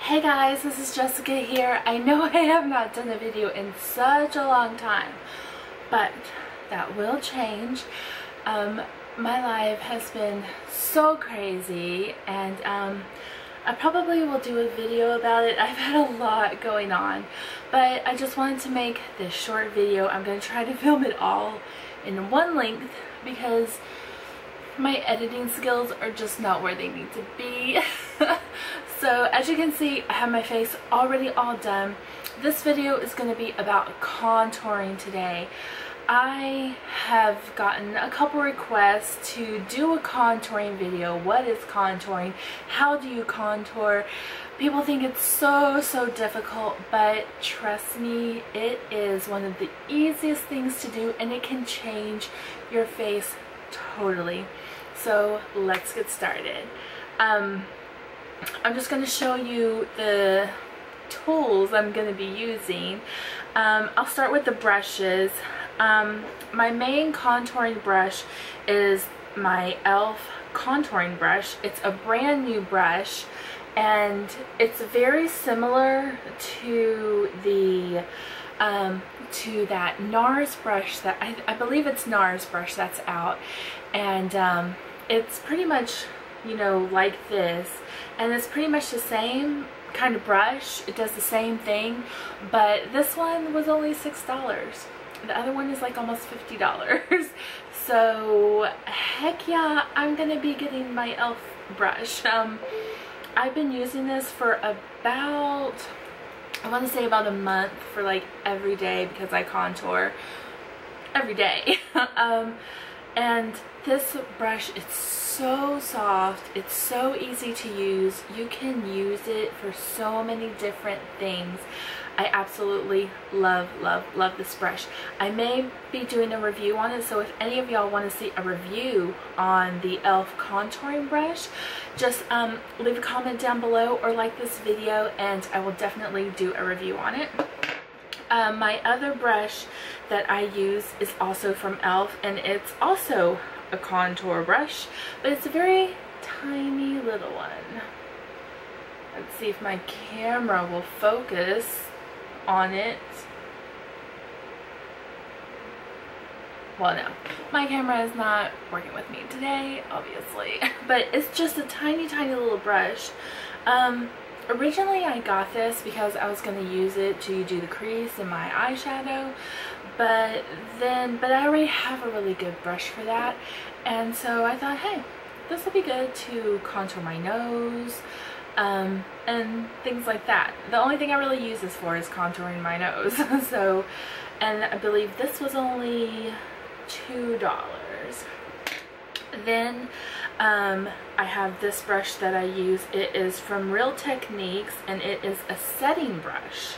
Hey guys, this is Jessica here. I know I have not done a video in such a long time, but that will change. My life has been so crazy, and I probably will do a video about it. I've had a lot going on, but I just wanted to make this short video. I'm going to try to film it all in one length because my editing skills are just not where they need to be. So as you can see, I have my face already all done. This video is going to be about contouring today. I have gotten a couple requests to do a contouring video. What is contouring? How do you contour? People think it's so difficult, but trust me, it is one of the easiest things to do, and it can change your face totally. So let's get started. I'm just going to show you the tools I'm going to be using. I'll start with the brushes. My main contouring brush is my e.l.f. contouring brush. It's a brand new brush, and it's very similar to the to that NARS brush that I believe it's NARS brush that's out, and it's pretty much, you know, like this, and it's pretty much the same kind of brush. It does the same thing, but this one was only $6. The other one is like almost $50. So heck yeah, I'm gonna be getting my e.l.f. brush. I've been using this for about, I want to say about a month, for like every day, because I contour every day. And this brush, it's so soft, it's so easy to use. You can use it for so many different things. I absolutely love this brush. I may be doing a review on it, so if any of y'all want to see a review on the e.l.f. contouring brush, just leave a comment down below or like this video, and I will definitely do a review on it. My other brush that I use is also from e.l.f. and it's also a contour brush, but it's a very tiny little one. Let's see if my camera will focus on it. Well, no, my camera is not working with me today, obviously, but it's just a tiny little brush. Originally I got this because I was going to use it to do the crease in my eyeshadow, but I already have a really good brush for that, and so I thought, hey, this will be good to contour my nose, and things like that. The only thing I really use this for is contouring my nose. So, and I believe this was only $2. Then I have this brush that I use. It is from Real Techniques, and it is a setting brush,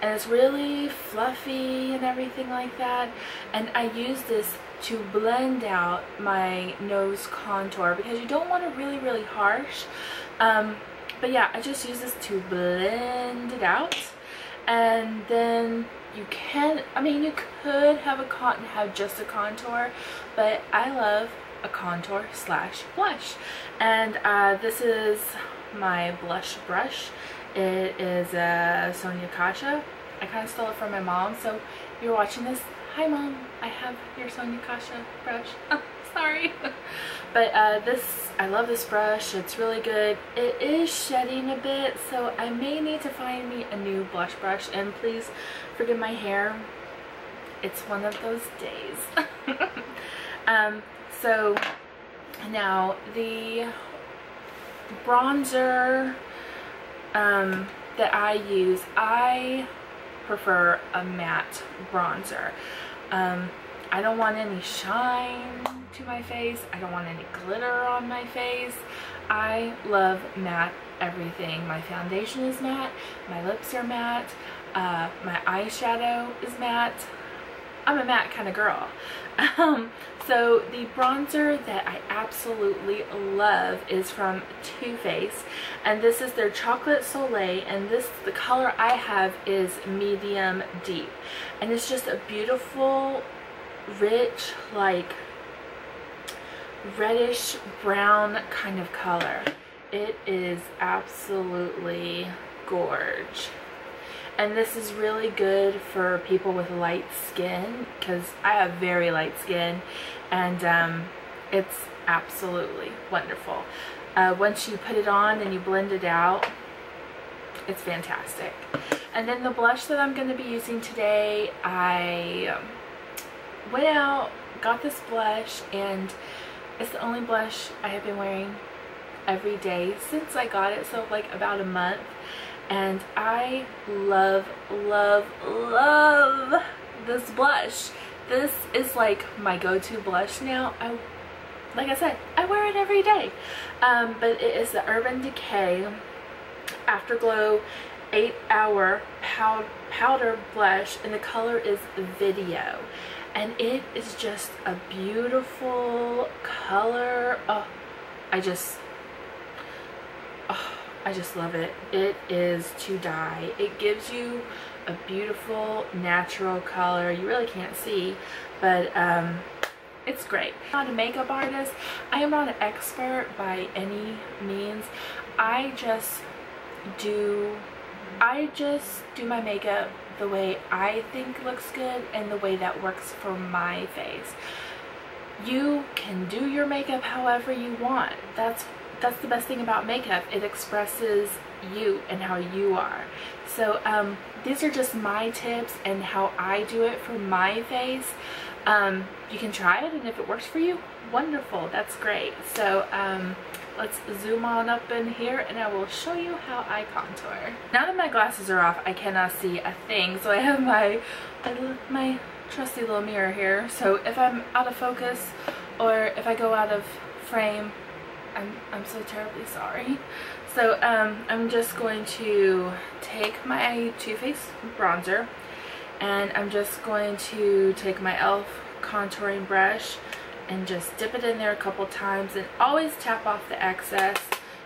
and it's really fluffy and everything like that, and I use this to blend out my nose contour because you don't want it really harsh. But yeah, I just use this to blend it out. And then you can, I mean, you could have just a contour, but I love a contour slash blush. And this is my blush brush. It is a Sonia Kasha. I kind of stole it from my mom, so if you're watching this, hi mom, I have your Sonia Kasha brush. Oh, sorry. But I love this brush. It's really good. It is shedding a bit, so I may need to find me a new blush brush, and please forgive my hair. It's one of those days. So now the bronzer that I use, I prefer a matte bronzer. I don't want any shine to my face. I don't want any glitter on my face. I love matte everything. My foundation is matte, my lips are matte, my eyeshadow is matte. I'm a matte kind of girl. So the bronzer that I absolutely love is from Too Faced, and this is their Chocolate Soleil, and the color I have is medium deep, and it's just a beautiful, rich, like reddish brown kind of color. It is absolutely Gorge. And this is really good for people with light skin, because I have very light skin, and it's absolutely wonderful. Once you put it on and you blend it out, it's fantastic. And then the blush that I'm going to be using today, I went out, got this blush, and it's the only blush I have been wearing every day since I got it, so like about a month. And I love, love, love this blush. This is like my go-to blush now. Like I said, I wear it every day. But it is the Urban Decay Afterglow 8-Hour Powder Blush, and the color is Video. And it is just a beautiful color. Oh, I just love it. It is to die. It gives you a beautiful natural color. You really can't see, but it's great. I'm not a makeup artist. I am not an expert by any means. I just do my makeup the way I think looks good and the way that works for my face. You can do your makeup however you want. That's the best thing about makeup. It expresses you and how you are. So these are just my tips and how I do it for my face. You can try it, and if it works for you, wonderful, that's great. So let's zoom on up in here and I will show you how I contour. Now that my glasses are off, I cannot see a thing, so I have my trusty little mirror here. So if I'm out of focus or if I go out of frame, I'm so terribly sorry. So I'm just going to take my Too Faced bronzer, and I'm just going to take my e.l.f. contouring brush and just dip it in there a couple times, and always tap off the excess.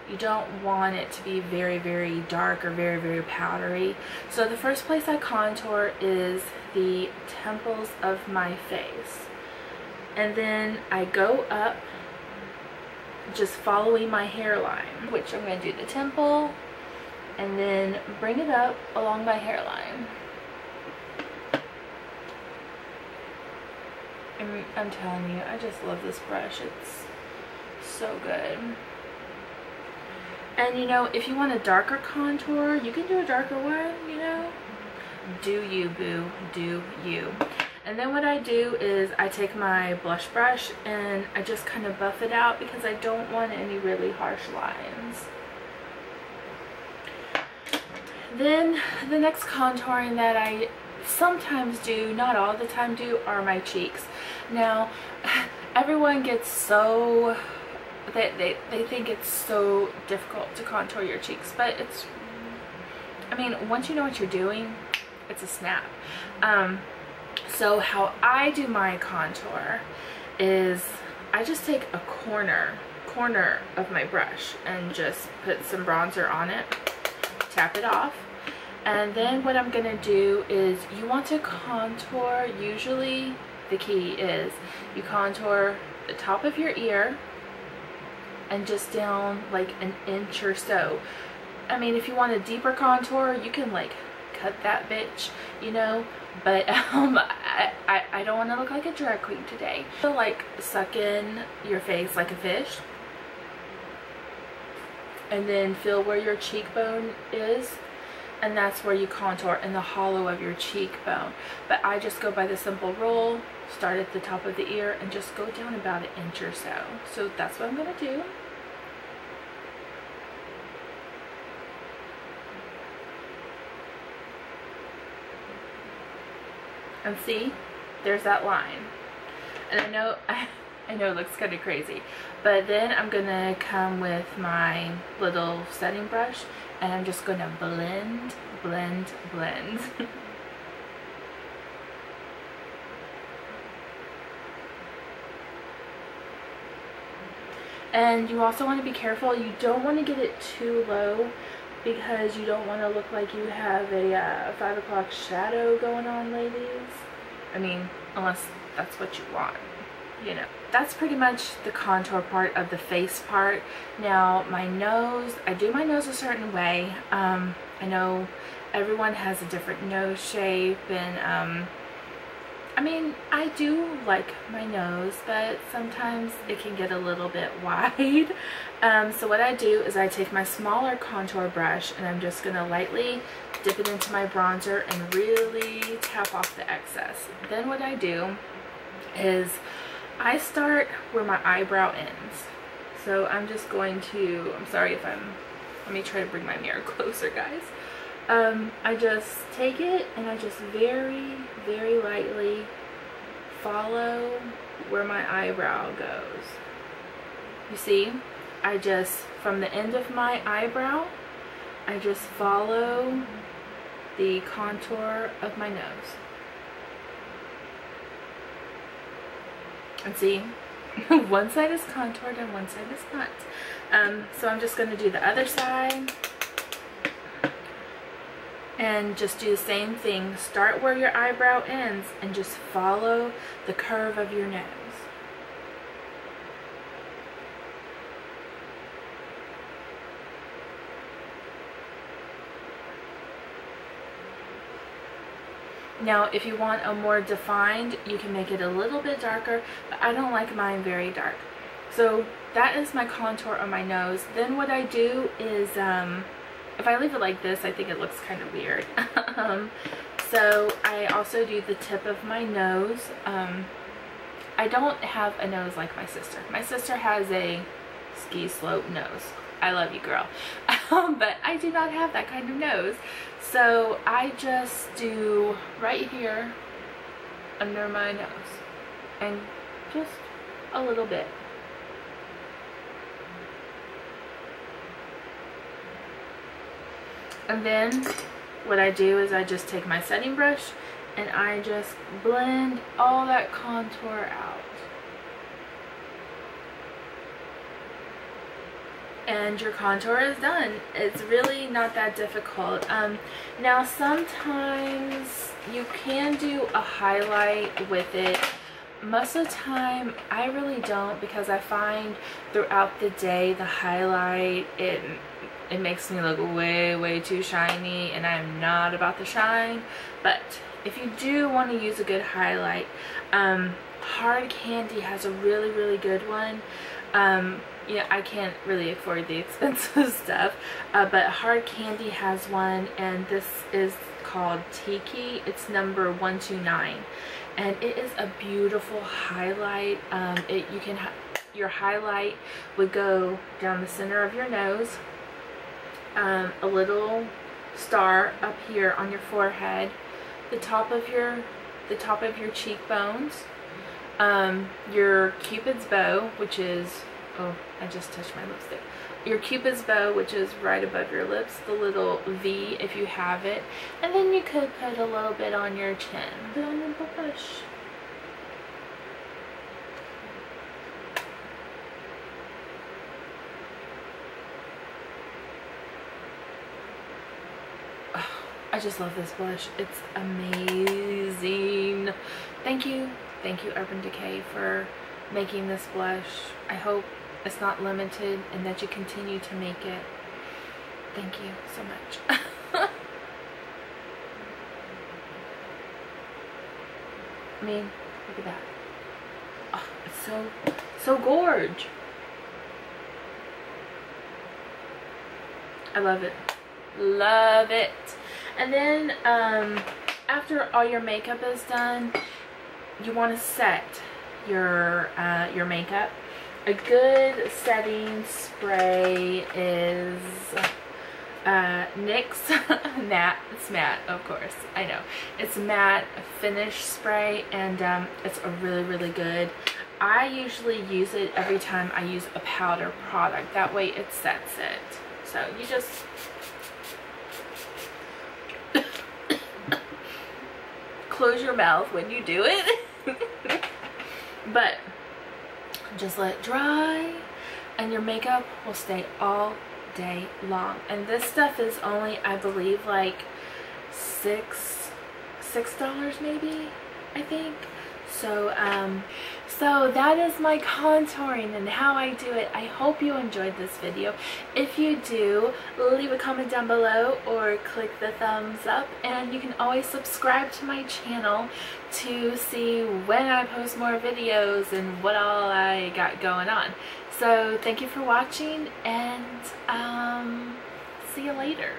You don't want it to be very, very dark or very, very powdery. So the first place I contour is the temples of my face, and then I go up just following my hairline, which I'm going to do the temple and then bring it up along my hairline. And I'm telling you, I just love this brush. It's so good. And you know, if you want a darker contour, you can do a darker one, you know. Do you, boo, do you. And then what I do is I take my blush brush and I just kind of buff it out because I don't want any really harsh lines. Then the next contouring that I sometimes do, not all the time do, are my cheeks. Now, everyone gets so, they think it's so difficult to contour your cheeks, but it's, I mean, once you know what you're doing, it's a snap. So how I do my contour is I just take a corner of my brush and just put some bronzer on it, tap it off, and then what I'm gonna do is you want to contour, usually the key is you contour the top of your ear and just down like an inch or so. I mean, if you want a deeper contour, you can like cut that bitch, you know, but I don't want to look like a drag queen today. So like suck in your face like a fish and then feel where your cheekbone is, and that's where you contour, in the hollow of your cheekbone. But I just go by the simple rule, start at the top of the ear and just go down about an inch or so. So that's what I'm gonna do. And see, there's that line. And I know it looks kind of crazy, but then I'm gonna come with my little setting brush and I'm just gonna blend, blend, blend. And you also want to be careful. You don't want to get it too low because you don't want to look like you have a 5 o'clock shadow going on, ladies. I mean, unless that's what you want, you know. That's pretty much the contour part of the face part. Now my nose, I do my nose a certain way. I know everyone has a different nose shape, and I mean, I do like my nose, but sometimes it can get a little bit wide. So what I do is I take my smaller contour brush and I'm just gonna lightly dip it into my bronzer and really tap off the excess. Then what I do is I start where my eyebrow ends. So I'm just going to, I'm sorry if I'm, let me try to bring my mirror closer, guys. I just take it and I just very, very lightly follow where my eyebrow goes. You see, I just, from the end of my eyebrow, I just follow the contour of my nose. And see, one side is contoured and one side is not. So I'm just going to do the other side. And just do the same thing. Start where your eyebrow ends and just follow the curve of your nose. Now, if you want a more defined, you can make it a little bit darker, but I don't like mine very dark. So that is my contour on my nose. Then what I do is, if I leave it like this, I think it looks kind of weird. So I also do the tip of my nose. I don't have a nose like my sister. My sister has a ski slope nose. I love you, girl. But I do not have that kind of nose. So I just do right here under my nose and just a little bit. And then what I do is I just take my setting brush and I just blend all that contour out. And your contour is done. It's really not that difficult. Now sometimes you can do a highlight with it. Most of the time I really don't, because I find throughout the day the highlight, it makes me look way too shiny, and I'm not about the shine. But if you do want to use a good highlight, Hard Candy has a really good one. You know, I can't really afford the expensive stuff, but Hard Candy has one, and this is called Decay. It's number 129, and it is a beautiful highlight. Your highlight would go down the center of your nose, a little star up here on your forehead, the top of your cheekbones, your Cupid's bow, which is, oh, I just touched my lipstick. Your Cupid's bow, which is right above your lips, the little V if you have it, and then you could put a little bit on your chin. Put on your bush. I just love this blush. It's amazing. Thank you Urban Decay for making this blush. I hope it's not limited and that you continue to make it. Thank you so much. I mean, look at that. Oh, it's so gorge. I love it. Love it. And then after all your makeup is done, you want to set your makeup. A good setting spray is NYX matte. It's matte, of course. I know it's matte finish spray, and it's a really good. I usually use it every time I use a powder product. That way it sets it. So you just close your mouth when you do it. But just let it dry and your makeup will stay all day long. And this stuff is only, I believe, like $6 maybe, I think. So that is my contouring and how I do it. I hope you enjoyed this video. If you do, leave a comment down below or click the thumbs up, and you can always subscribe to my channel to see when I post more videos and what all I got going on. So thank you for watching, and see you later.